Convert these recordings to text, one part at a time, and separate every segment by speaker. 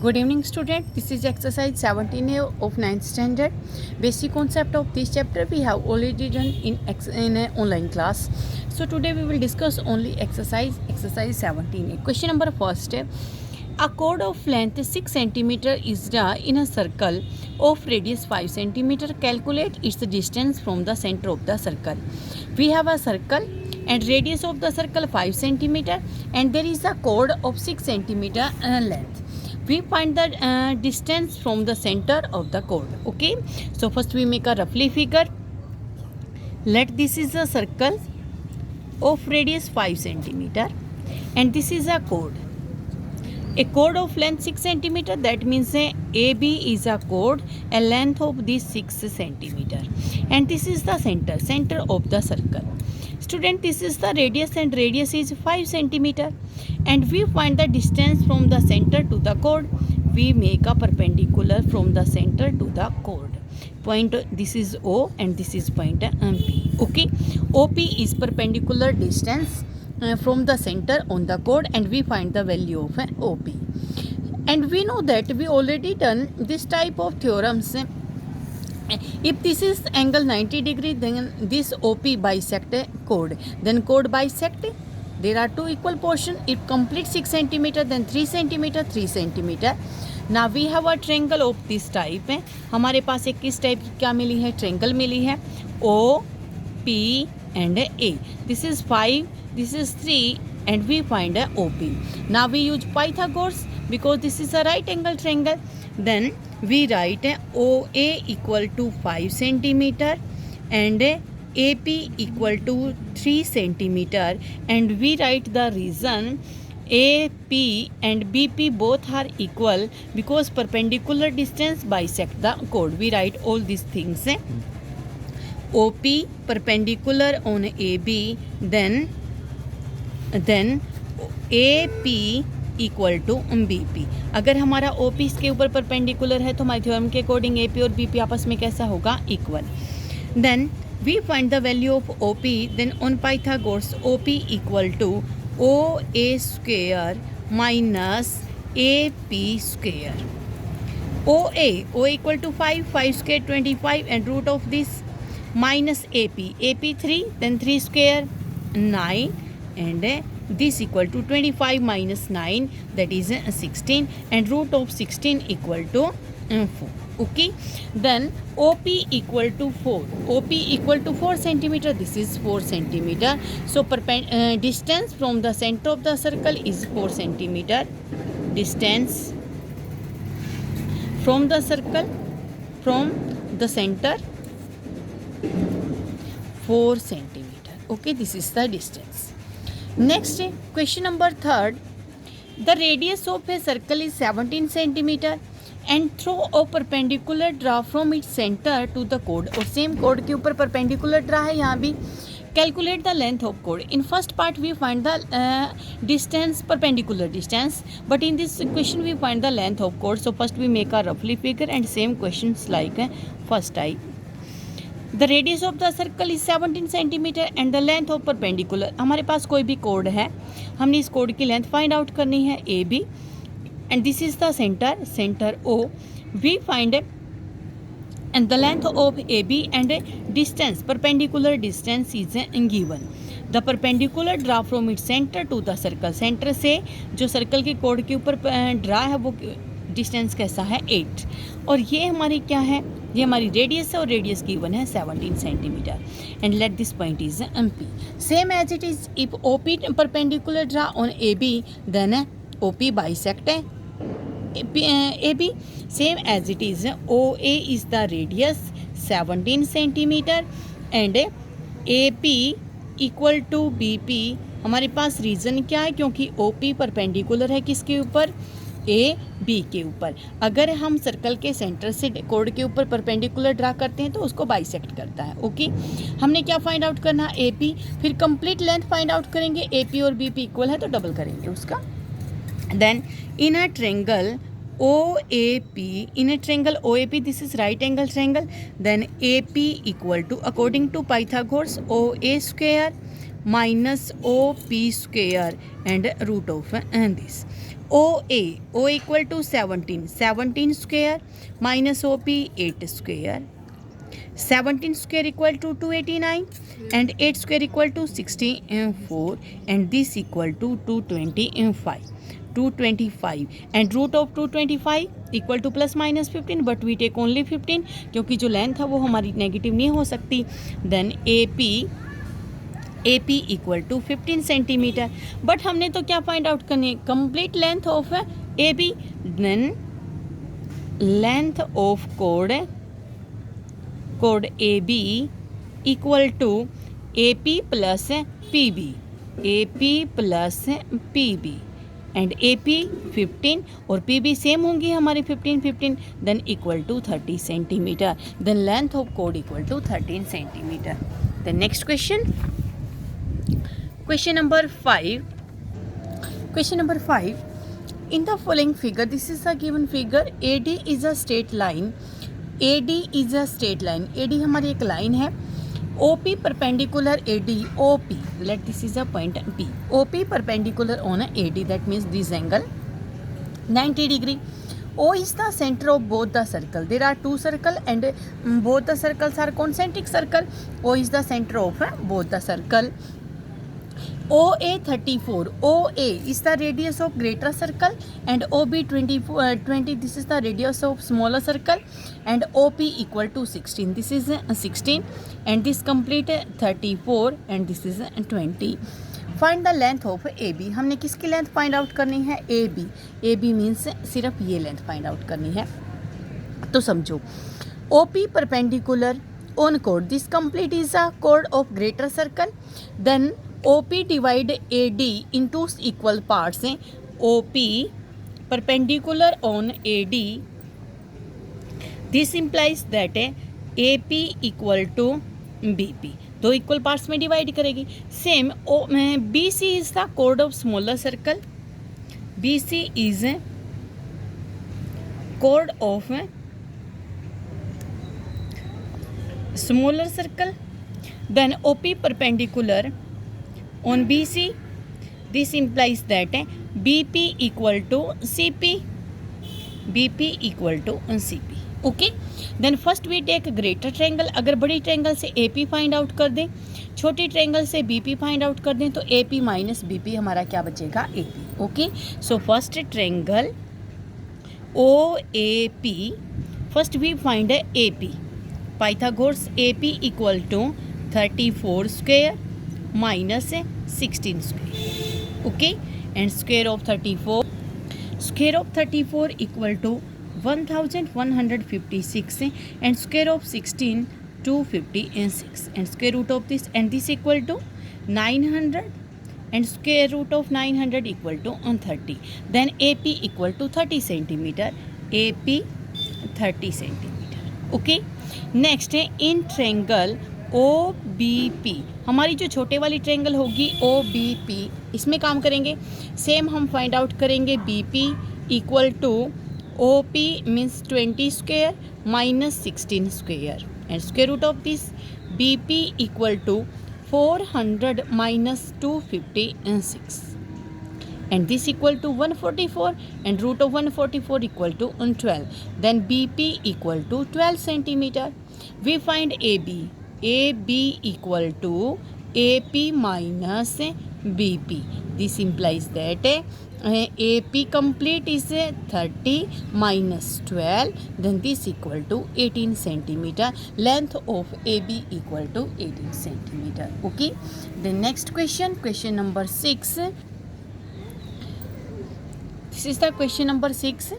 Speaker 1: Good evening student, this is exercise 17A of 9th standard. Basic concept of this chapter we have already done in an online class. So today we will discuss only exercise 17A. Question number first. A chord of length 6 cm is drawn in a circle of radius 5 cm. Calculate its distance from the center of the circle. We have a circle and radius of the circle 5 cm and there is a chord of 6 cm length. We find the distance from the center of the chord. Okay, so first we make a roughly figure. Let this is a circle of radius 5 cm and this is a chord. A chord of length 6 cm, that means AB is a chord, a length of this 6 cm, and this is the center of the circle. Student, this is the radius and radius is 5 cm, and we find the distance from the center to the chord. We make a perpendicular from the center to the chord. Point, this is O and this is point P. Okay, OP is perpendicular distance from the center on the chord, and we find the value of OP. And we know that we already done this type of theorems. If this is angle 90 degree, then this OP bisect chord, then chord bisect. There are two equal portion. If complete 6 cm, then 3 cm, 3 cm. Now we have a triangle of this type. हमारे पास एक किस type की क्या मिली है, triangle मिली है, O, P and A. This is 5, this is 3 and we find a OP. Now we use Pythagoras because this is a right angle triangle. Then we write OA equal to 5 cm and AP equal to 3 cm, and we write the reason AP and BP both are equal because perpendicular distance bisect the chord. We write all these things. OP perpendicular on AB, then AP equal to BP. अगर हमारा OP इसके ऊपर perpendicular है तो हमारे theorem के according AP और BP आपस में कैसा होगा, equal. Then we find the value of OP. Then on Pythagoras, OP equal to OA square minus AP square. OA equal to 5 square 25 and root of this minus AP 3, then 3 square 9 and this equal to 25 minus 9, that is 16, and root of 16 equal to 4. Okay, then OP equal to 4. OP equal to 4 cm. This is 4 cm. So distance from the center of the circle is 4 cm. Distance from the circle from the center 4 cm. Okay, this is the distance. Next, question number 3. The radius of a circle is 17 cm and throw a perpendicular draw from its center to the chord. और same chord के ऊपर perpendicular draw है यहाँ भी. Calculate the length of chord. In first part we find the distance, perpendicular distance, but in this question we find the length of chord. So first we make a roughly figure and same questions like first type. The radius of the circle is 17 cm and the length of perpendicular. हमारे पास कोई भी chord है, हमने इस chord की length find out करनी है, AB, and this is the center O. We find and the length of AB and distance, perpendicular distance is given. The perpendicular draw from its center to the circle. Center से जो circle के chord के ऊपर draw है वो distance कैसा है, 8. और ये हमारी क्या है, ये हमारी रेडियस है और रेडियस गिवन है 17 centimetre. And let this point is MP. Same as it is if OP perpendicular draw on AB, then OP bisect AB. Same as it is OA is the radius 17 centimetre and AP equal to BP. हमारे पास reason क्या है, क्योंकि OP perpendicular है किसके ऊपर, AB के ऊपर. अगर हम सर्कल के सेंटर से कोड के ऊपर परपेंडिकुलर ड्रा करते हैं तो उसको बाइसेक्ट करता है. ओके, हमने क्या फाइंड आउट करना, AP. फिर कंप्लीट लेंथ फाइंड आउट करेंगे, AP और BP इक्वल है तो डबल करेंगे उसका. Then in a triangle OAP, this is right angle triangle, then AP equal to, according to Pythagoras, OA square minus OP square and root of this. O equal to 17 square minus OP 8 square. 17 square equal to 289 and 8 square equal to 64 and this equal to 225 and root of 225 equal to plus minus 15 but we take only 15 क्योंकि जो length है वो हमारी negative नहीं हो सकती. Then AP equal to 15 centimetre. But हमने तो क्या फाइंड आउट करनी, complete length of AB. Then length of कोड AB equal to AP plus PB and AP 15 और PB सेम होंगी हमारी 15 then equal to 30 centimetre. Then length of कोड equal to 13 centimetre. The next question number 5. In the following figure, this is a given figure. AD is a straight line. AD हमारी एक line है. OP perpendicular AD. OP, let this is a point P. OP perpendicular on AD, that means this angle 90 degree. O is the center of both the circle. There are two circles and both the circles are concentric circle. O is the center of both the circle. OA 34. OA is the radius of greater circle and OB 20. This is the radius of smaller circle and OP equal to 16. This is 16 and this complete 34 and this is 20. Find the length of AB. हमने किसकी length find out करनी है? AB. AB means सिर्फ ये length find out करनी है. तो समझो, OP perpendicular on chord. This complete is a chord of greater circle. Then OP divide AD into equal parts. OP perpendicular on AD. This implies that AP equal to BP. दो equal parts में divide करेगी. Same BC is the chord of smaller circle. BC is chord of smaller circle. Then OP perpendicular on BC. This implies that BP equal to CP. Okay. Then first we take greater triangle. अगर बड़ी triangle से AP find out कर दें, छोटी triangle से BP find out कर दें तो AP माइनस BP हमारा क्या बचेगा? AP. Okay. So first triangle OAP. First we find AP. Pythagoras AP equal to 34 square minus 16 square. Okay, and square of 34 equal to 1156 and square of 16 256 and square root of this and this equal to 900 and square root of 900 equal to 30. Then AP equal to 30 centimeter. AP 30 centimeter. Okay, next है in triangle OBP. हमारी जो छोटे वाली triangle होगी OBP, इसमें काम करेंगे. Same हम फाइंड आउट करेंगे BP equal to OP means 20 square minus 16 square and square root of this BP equal to 400 minus 256 and this equal to 144 and root of 144 equal to 12. Then BP equal to 12 centimeter. We find AB. AB equal to AP minus BP. This implies that AP complete is 30 minus 12. Then this equal to 18 centimeter. Length of AB equal to 18 centimeter. Okay. The next question number 6. This is the question number 6.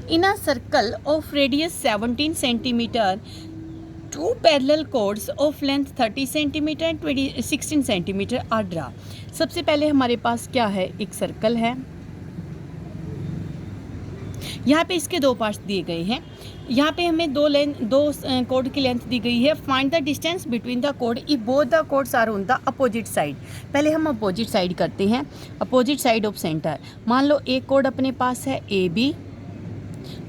Speaker 1: In a circle of radius 17 centimeter, two parallel chords of length 30 centimeter and 16 centimeter are drawn. सबसे पहले हमारे पास क्या है? एक circle है. यहाँ पे इसके दो पार्ट्स दिए गए हैं. यहाँ पे हमें दो कोड की लेंथ दी गई है. Find the distance between the कोड if both the chords are on the opposite side. पहले हम अपोजिट साइड करते हैं. Opposite side of centre. मान लो एक कोड अपने पास है AB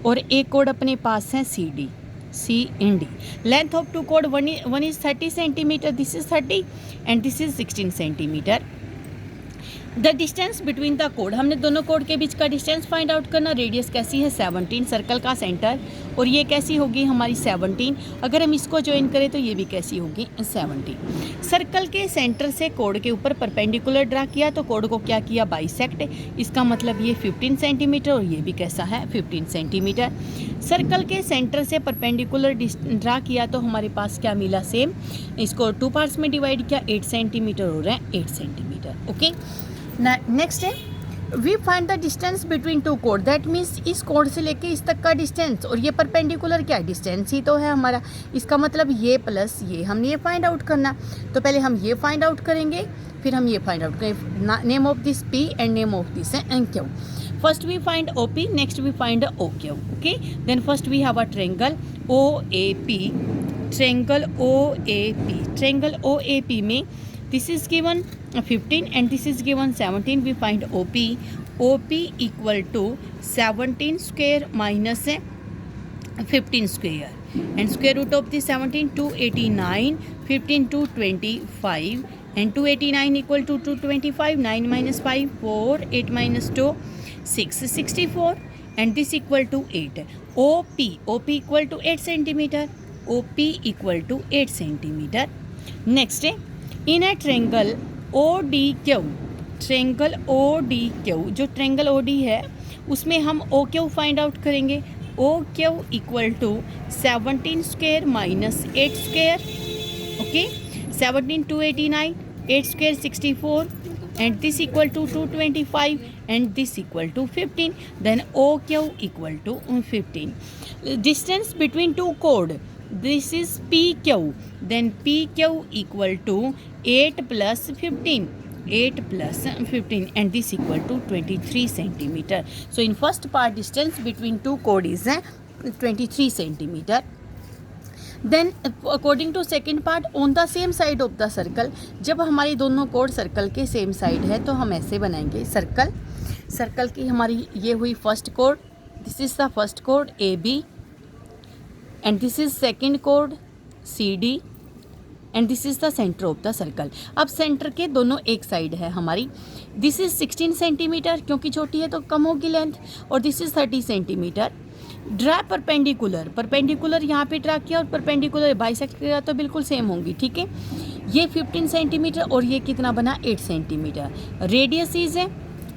Speaker 1: और एक कोड अपने पास है CD. C and D. Length of two chord, one is 30 centimeter. This is 30 and this is 16 centimeter. The distance between the code, हमने दोनों कोड के बीच का डिस्टेंस फाइंड आउट करना। रेडियस कैसी है 17, सर्कल का सेंटर, और ये कैसी होगी हमारी 17। अगर हम इसको ज्वाइन करें तो ये भी कैसी होगी 17। सर्कल के सेंटर से कोड के ऊपर परपेंडिकुलर ड्रा किया तो कोड को क्या किया बाइसेक्ट, इसका मतलब ये 15 सेंटीमीटर और ये भी कैसा है 15 सेंटीमीटर। सर्कल के सेंटर से परपेंडिकुलर ड्रा किया तो हमारे पास क्या मिला सेम, इसको 2 पार्ट्स में डिवाइड किया, 8 सेंटीमीटर हो रहा है 8 सेंटीमीटर। ओके, नेक्स्ट है we find the distance between two कोड, दैट मीन्स इस कोड से लेके इस तक का डिस्टेंस, और ये परपेंडिकुलर क्या डिस्टेंस ही तो है हमारा, इसका मतलब ये प्लस ये हमने ये फाइंड आउट करना। तो पहले हम ये फाइंड आउट करेंगे, फिर हम ये फाइंड आउट करेंगे, name of this P and name of this Q. First we find OP, next we find OQ. Okay, then first we have a triangle OAP. Triangle OAP. Triangle OAP में this is given 15 and this is given 17. We find OP. OP equal to 17 square minus 15 square. And square root of the 17 289, 15 225, and 289 equal to 225. 9 minus 5 4, 8 minus 2 6, 64, and this equal to 8. OP equal to 8 centimeter. OP equal to 8 centimeter. Next, in a triangle ODQ, triangle ODQ, जो triangle OD है उसमें हम OQ find out करेंगे। OQ equal to 17 square minus 8 square. Okay, 17 289, 8 square 64, and this equal to 225, and this equal to 15. Then OQ equal to 15. Distance between two chord, this is PQ. Then PQ equal to 8 plus 15. 8 plus 15, and this equal to 23 centimeter. So in first part distance between two chord is 23 centimeter. Then according to second part, on the same side of the circle, जब हमारी दोनों code circle के same side है तो हम ऐसे बनाएंगे circle. Circle की हमारी ये हुई first code, this is the first code AB, and this is second code CD, and this is the centre of the circle. अब सेंटर के दोनों एक साइड है हमारी, दिस इज 16 सेंटीमीटर क्योंकि छोटी है तो कम होगी लेंथ, और this is 30 centimetre. Draw perpendicular, perpendicular यहाँ पे ड्रा किया और परपेंडिकुलर बाइसेक्ट किया तो बिल्कुल सेम होंगी, ठीक है। ये 15 सेंटीमीटर और ये कितना बना 8 सेंटीमीटर। रेडियस इज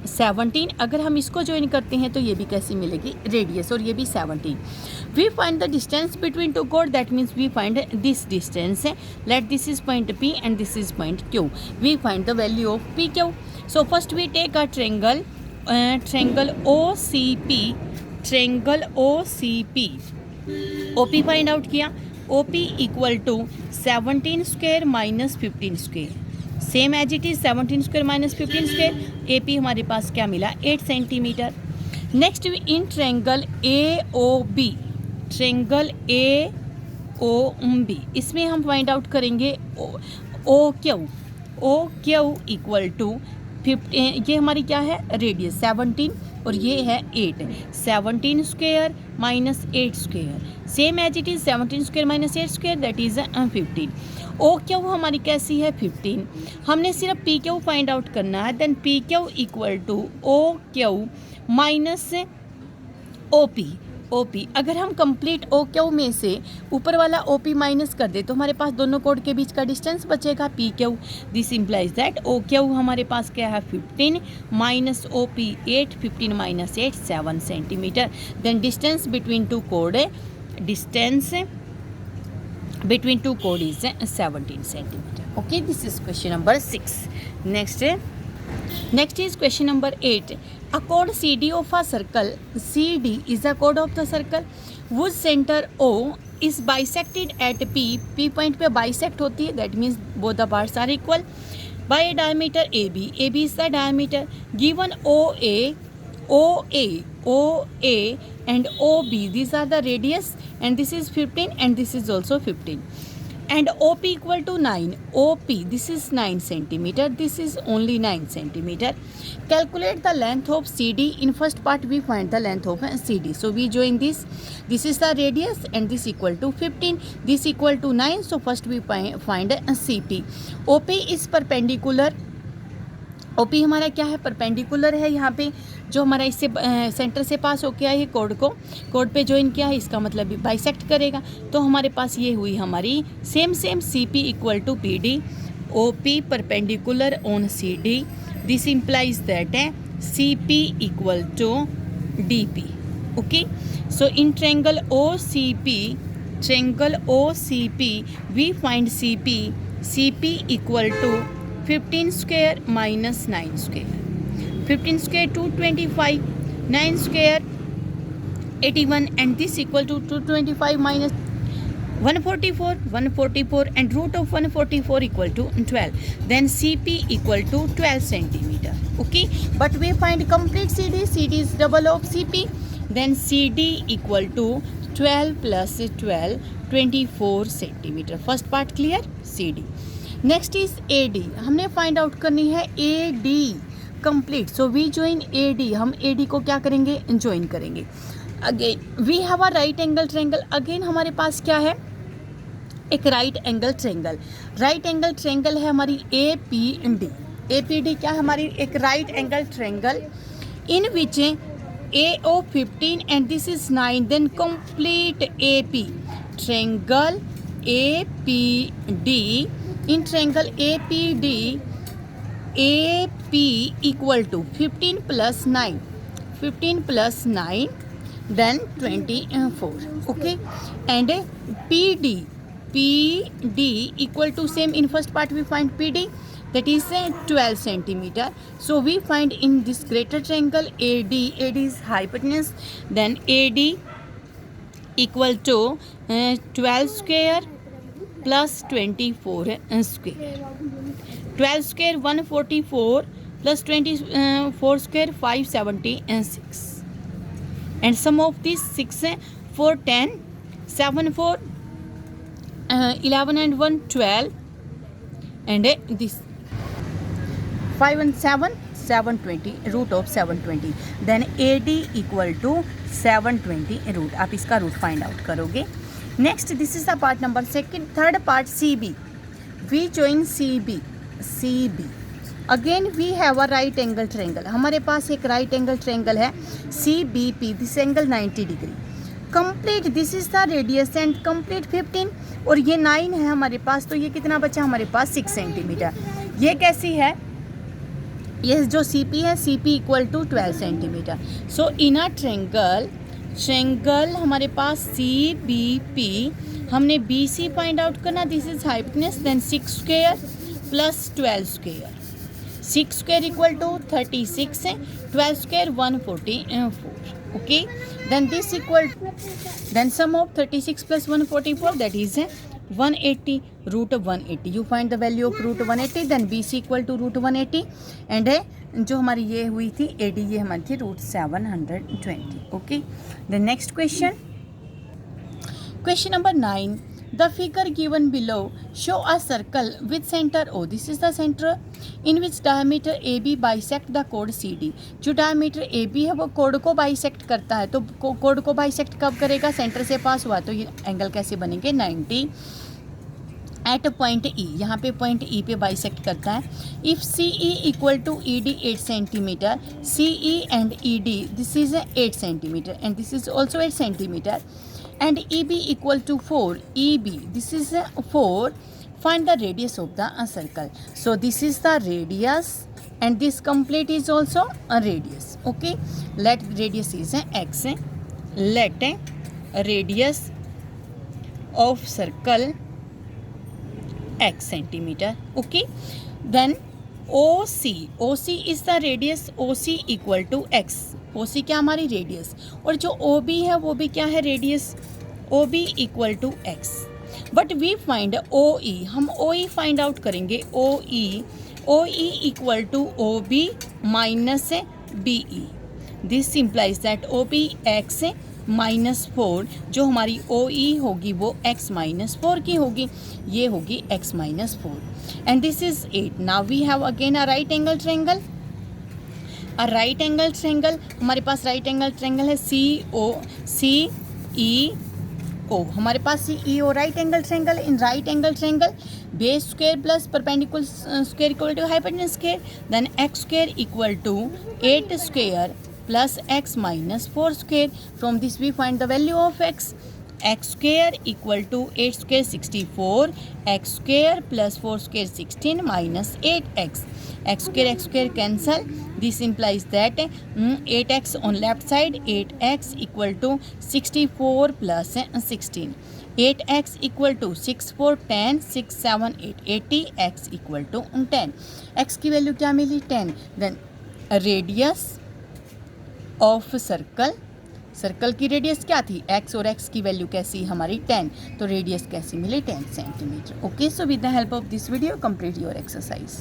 Speaker 1: 17, अगर हम इसको ज्वाइन करते हैं तो ये भी कैसी मिलेगी रेडियस, और ये भी 17। We find the distance between two कोड, that means we find this distance, let this is point P and this is point Q। We find the value of PQ। So first we take a triangle, triangle OCP, triangle OCP। OP find out किया, OP equal to 17 square minus 15 square, same as it is 17 square minus 15 square. AP हमारे पास क्या मिला 8 centimetre. Next in triangle AOB, triangle AOB, इसमें हम find out करेंगे OQ equal to 15, ये हमारी क्या है रेडियस 17 और ये है 8, 17 square minus 8 square, same as it is 17 square minus 8 square, that is 15। OQ हमारी कैसी है 15, हमने सिर्फ PQ फाइंड आउट करना है। Then PQ equal to OQ minus OP। अगर हम कंप्लीट OQ में से ऊपर वाला OP माइनस कर दे तो हमारे पास दोनों कोड के बीच का डिस्टेंस बचेगा PQ। This implies that OQ हमारे पास क्या है 15 minus OP 8, 15 minus 8 7 centimetre. Then distance between two कोड, distance between two chord is 17 centimeter. Okay, this is question number 6. Next is question number 8. A chord CD of a circle, CD is a chord of the circle whose center O is bisected at P point पे bisect होती है, that means both the parts are equal, by a diameter AB is the diameter, given OA and OB, these are the radius, and this is 15 and this is also 15, and OP equal to 9. OP, this is 9 centimeter, this is only 9 centimeter. Calculate the length of CD. In first part we find the length of CD, so we join this is the radius and this equal to 15, this equal to 9, so first we find CP. OP is perpendicular OP हमारा क्या है, perpendicular है यहाँ पे, जो हमारा इससे centre से पास होके आई है कोड पे ज्वाइन किया है, इसका मतलब भी बाइसेक्ट करेगा। तो हमारे पास ये हुई हमारी same C P equal to P D, O P perpendicular on C D, this implies that C P equal to D P. Okay, so in triangle O C P we find C P equal to 15 square minus 9 square, 15 square 225, 9 square 81, and this equal to 225 minus 144 and root of 144 equal to 12. Then CP equal to 12 centimeter. Okay, but we find complete CD. CD is double of CP. Then CD equal to 12 plus 12, 24 centimeter. First part clear? CD. Next is A D, हमने find out करनी है A D complete. So we join A D, हम A D को क्या करेंगे, join करेंगे। Again we have a right angle triangle, again हमारे पास क्या है, एक राइट एंगल ट्रायंगल है हमारी ए पी डी क्या है हमारी, एक right angle triangle in which A O 15 and this is 9, then complete A P triangle A P D in triangle APD, AP equal to 15 plus 9, then 24. Okay, and PD equal to same, in first part we find PD, that is 12 centimeter. So we find in this greater triangle AD is hypotenuse, then AD equal to 12 square plus 24 square, 12 square 144 plus 24 square 576, and sum of these 6 4 10 7 4 11 and 1 12, and this 5 and 7 720, root of 720, then AD equal to 720 root, आप इसका root find out करोगे। Next this is the part number second. Third part C B, we join C B again we have a right angle triangle, हमारे पास एक right angle triangle है C B P, this angle 90 degree complete, this is the radius and complete 15, और ये 9 है हमारे पास, तो ये कितना बचा हमारे पास 6 सेंटीमीटर। ये कैसी है, ये जो सी पी है, C P equal to 12 centimetre. So in a triangle हमारे पास सी बी पी, हमने बी सी फाइंड आउट करना, this is hypotenuse, then 6 square plus 12 square, 6 square equal to 36 है, 12 square 144. Okay, then this equal, then sum of 36 plus 144 that is 180, root 180, you find the value of root 180, then B C equal to root 180, and जो हमारी ये हुई थी A D, ये हमारी थी root 720. Okay, the next question number 9, the figure given below show a circle with centre O, this is the centre in which diameter A B bisect the कोड C D, जो diameter A B है वो code को bisect करता है, तो code को bisect कब करेगा, सेंटर से पास हुआ, तो ये एंगल कैसे बनेंगे 90 एट पॉइंट ई, यहाँ पे पॉइंट ई पे बाइसेक्ट करता है। If C E equal to E D 8 centimetre, C E and E D this is 8 centimetre and this is also 8 centimetre, and EB equal to 4, EB this is 4, find the radius of the circle. So this is the radius and this complete is also a radius. Okay, let radius is x, let radius of circle x centimeter. Okay, then OC is the radius, OC equal to x, OC क्या हमारी radius, और जो OB है वो भी क्या है radius, OB equal to x, but we find OE, हम OE फाइंड आउट करेंगे, OE equal to OB minus BE, this implies that OB x -4, जो हमारी OE होगी वो x -4 की होगी, ये होगी x -4, and this is 8. Now we have again a right angle triangle, हमारे पास राइट एंगल ट्रायंगल है सी ई ओ, हमारे पास E O right angle triangle, in right angle triangle base square plus perpendicular square equal to hypotenuse square, then x square equal to 8 square plus x minus 4 square. From this we find the value of x. X square equal to 8 square 64, x square plus 4 square 16 minus 8x. X square cancel. This implies that 8x on left side, 8x equal to 64 plus 16. 8x equal to 6 4 10 6 7 8 80, x equal to 10. x की value क्या मिली 10. Then radius of circle की radius क्या थी x और x की value कैसी हमारी 10, तो रेडियस कैसी मिली 10 centimetre. Okay, so with the help of this video complete your exercise.